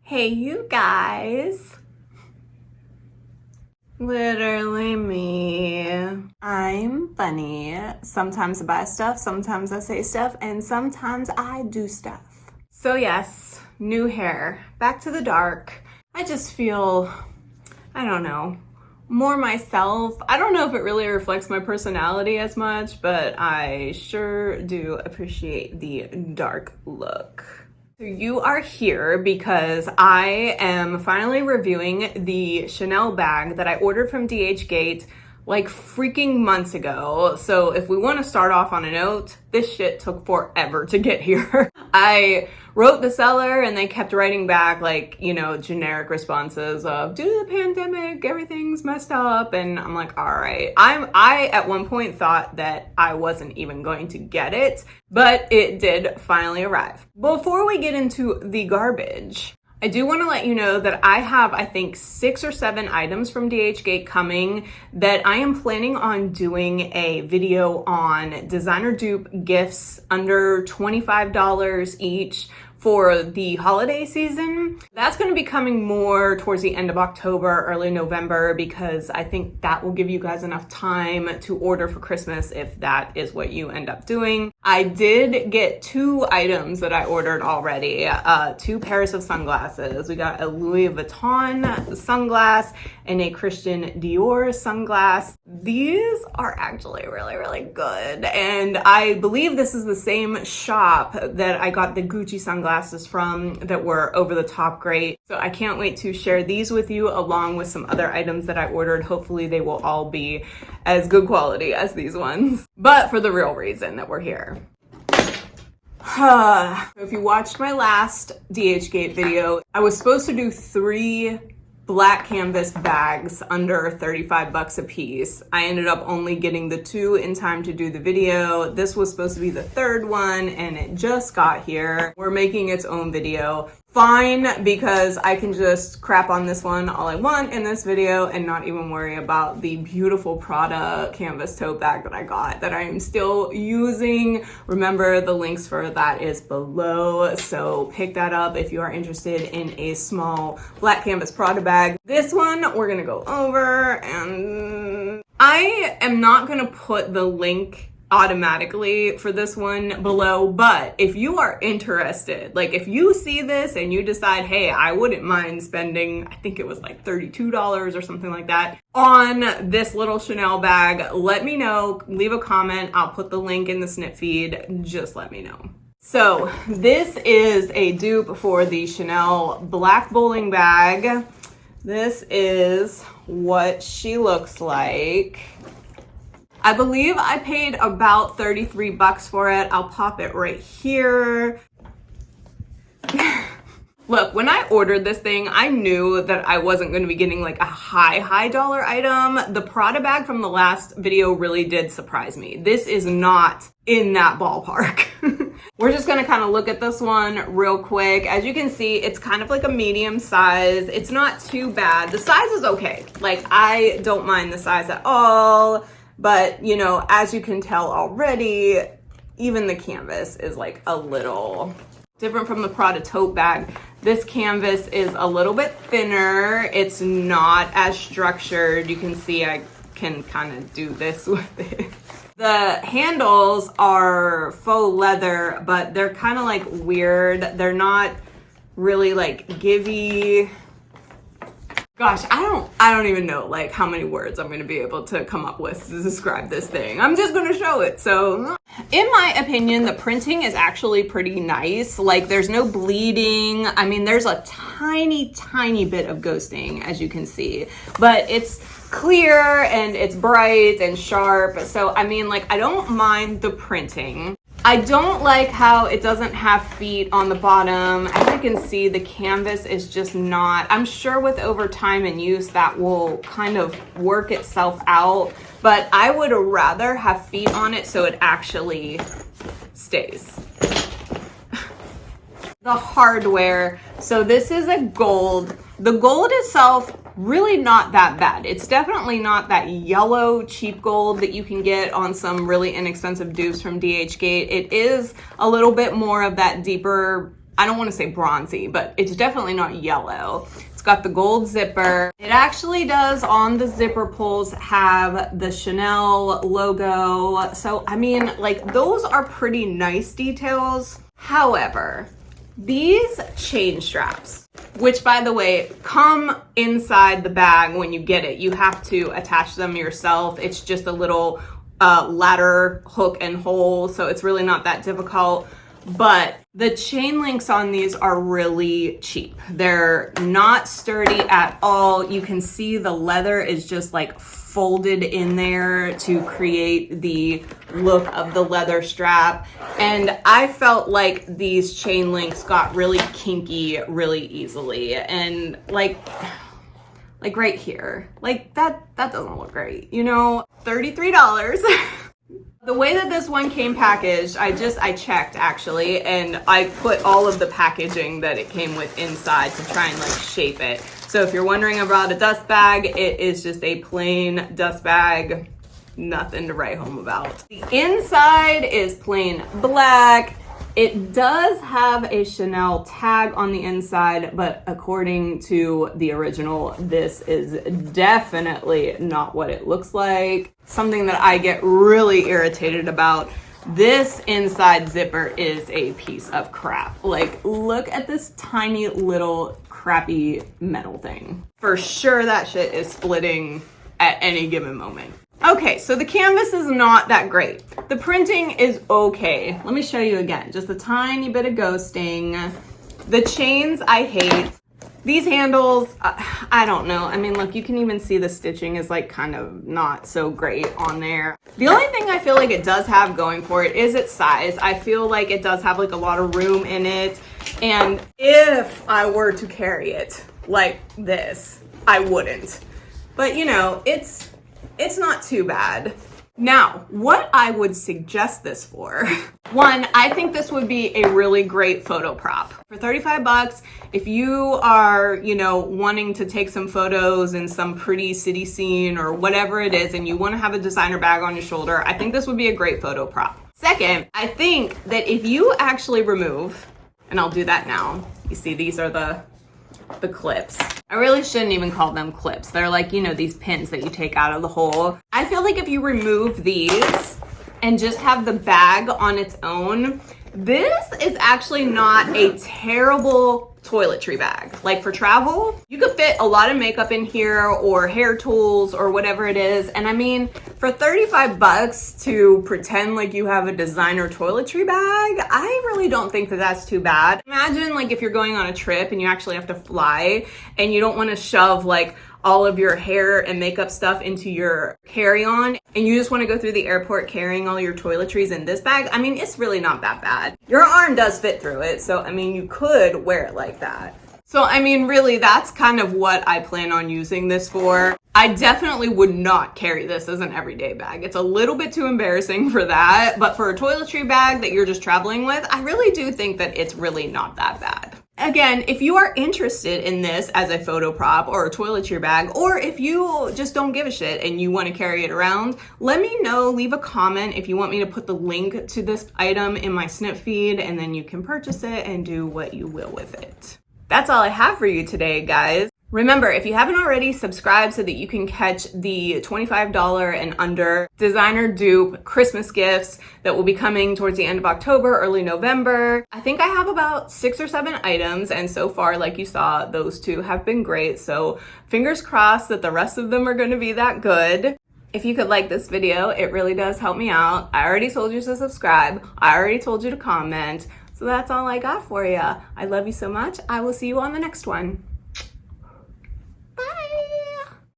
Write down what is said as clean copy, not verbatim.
Hey, you guys. Literally me. I'm funny. Sometimes I buy stuff, sometimes I say stuff, and sometimes I do stuff. So yes, new hair, back to the dark. I just feel, I don't know, more myself. I don't know if it really reflects my personality as much, but I sure do appreciate the dark look. So you are here because I am finally reviewing the Chanel bag that I ordered from DHgate like freaking months ago. So if we want to start off on a note, this shit took forever to get here. I wrote the seller and they kept writing back like, you know, generic responses of due to the pandemic, everything's messed up. And I'm like, all right. I at one point thought that I wasn't even going to get it, but it did finally arrive. Before we get into the garbage, I do want to let you know that I have, I think, 6 or 7 items from DHgate coming that I am planning on doing a video on designer dupe gifts under $25 each for the holiday season. That's going to be coming more towards the end of October, early November, because I think that will give you guys enough time to order for Christmas if that is what you end up doing. I did get 2 items that I ordered already, 2 pairs of sunglasses. We got a Louis Vuitton sunglass and a Christian Dior sunglass. These are actually really, really good. And I believe this is the same shop that I got the Gucci sunglasses from that were over the top great. So I can't wait to share these with you along with some other items that I ordered. Hopefully they will all be as good quality as these ones, but for the real reason that we're here. If you watched my last DHgate video, I was supposed to do 3 black canvas bags under 35 bucks a piece. I ended up only getting the 2 in time to do the video. This was supposed to be the 3rd one and it just got here. We're making its own video. Fine, because I can just crap on this one all I want in this video and not even worry about the beautiful Prada canvas tote bag that I got that I am still using. Remember, the links for that is below, so pick that up if you are interested in a small black canvas Prada bag. This one we're gonna go over, and I am not gonna put the link automatically for this one below, but if you are interested, like if you see this and you decide, hey, I wouldn't mind spending, I think it was like $32 or something like that on this little Chanel bag, let me know, leave a comment, I'll put the link in the snip feed, just let me know. So this is a dupe for the Chanel black bowling bag. This is what she looks like. I believe I paid about 33 bucks for it. I'll pop it right here. Look, when I ordered this thing, I knew that I wasn't going to be getting like a high dollar item. The Prada bag from the last video really did surprise me. This is not in that ballpark. We're just gonna kind of look at this one real quick. As you can see, it's kind of like a medium size. It's not too bad. The size is okay. Like, I don't mind the size at all. But, you know, as you can tell already, even the canvas is like a little different from the Prada tote bag. This canvas is a little bit thinner. It's not as structured. You can see I can kind of do this with it. The handles are faux leather, but they're kind of like weird. They're not really like givey. Gosh, I don't even know like how many words I'm gonna be able to come up with to describe this thing. I'm just gonna show it. So in my opinion, the printing is actually pretty nice. Like, there's no bleeding. I mean, there's a tiny bit of ghosting, as you can see, but it's clear and it's bright and sharp. So I mean, like, I don't mind the printing. I don't like how it doesn't have feet on the bottom. As you can see, the canvas is just not, I'm sure with over time and use that will kind of work itself out, but I would rather have feet on it so it actually stays. The hardware, so this is a gold. The gold itself, really not that bad. It's definitely not that yellow cheap gold that you can get on some really inexpensive dupes from DHgate. It is a little bit more of that deeper I don't want to say bronzy, but it's definitely not yellow. It's got the gold zipper. It actually does, on the zipper pulls, have the Chanel logo. So, I mean, like, those are pretty nice details. However, these chain straps, which by the way, come inside the bag when you get it. You have to attach them yourself. It's just a little ladder hook and hole, so it's really not that difficult. But the chain links on these are really cheap. They're not sturdy at all. You can see the leather is just like folded in there to create the look of the leather strap. And I felt like these chain links got really kinky really easily. And like right here, like that doesn't look great, you know? $33. The way that this one came packaged, I checked actually, and I put all of the packaging that it came with inside to try and like shape it. So if you're wondering about a dust bag, it is just a plain dust bag, nothing to write home about. The inside is plain black. It does have a Chanel tag on the inside, but according to the original, this is definitely not what it looks like. Something that I get really irritated about, this inside zipper is a piece of crap. Like, look at this tiny little crappy metal thing. For sure that shit is splitting at any given moment. Okay, so the canvas is not that great. The printing is okay. Let me show you again, just a tiny bit of ghosting. The chains I hate. These handles, I don't know. I mean, look, you can even see the stitching is like kind of not so great on there. The only thing I feel like it does have going for it is its size. I feel like it does have like a lot of room in it. And if I were to carry it like this, I wouldn't. But you know, it's not too bad. Now, what I would suggest this for, one, I think this would be a really great photo prop. For 35 bucks, if you are, you know, wanting to take some photos in some pretty city scene or whatever it is, and you want to have a designer bag on your shoulder, I think this would be a great photo prop. Second, I think that if you actually remove, and I'll do that now, you see these are the clips. I really shouldn't even call them clips. They're like, you know, these pins that you take out of the hole. I feel like if you remove these and just have the bag on its own, this is actually not a terrible toiletry bag. Like for travel, you could fit a lot of makeup in here or hair tools or whatever it is. And I mean, for 35 bucks to pretend like you have a designer toiletry bag, I really don't think that that's too bad. Imagine like if you're going on a trip and you actually have to fly and you don't want to shove like all of your hair and makeup stuff into your carry-on and you just want to go through the airport carrying all your toiletries in this bag. I mean, it's really not that bad. Your arm does fit through it, so I mean, you could wear it like that. So I mean, really, that's kind of what I plan on using this for. I definitely would not carry this as an everyday bag. It's a little bit too embarrassing for that, but for a toiletry bag that you're just traveling with, I really do think that it's really not that bad. Again, if you are interested in this as a photo prop or a toiletry bag, or if you just don't give a shit and you want to carry it around, let me know. Leave a comment if you want me to put the link to this item in my snip feed, and then you can purchase it and do what you will with it. That's all I have for you today, guys. Remember, if you haven't already, subscribe so that you can catch the $25 and under designer dupe Christmas gifts that will be coming towards the end of October, early November. I think I have about 6 or 7 items, and so far, like you saw, those 2 have been great. So fingers crossed that the rest of them are going to be that good. If you could like this video, it really does help me out. I already told you to subscribe. I already told you to comment. So that's all I got for you. I love you so much. I will see you on the next one.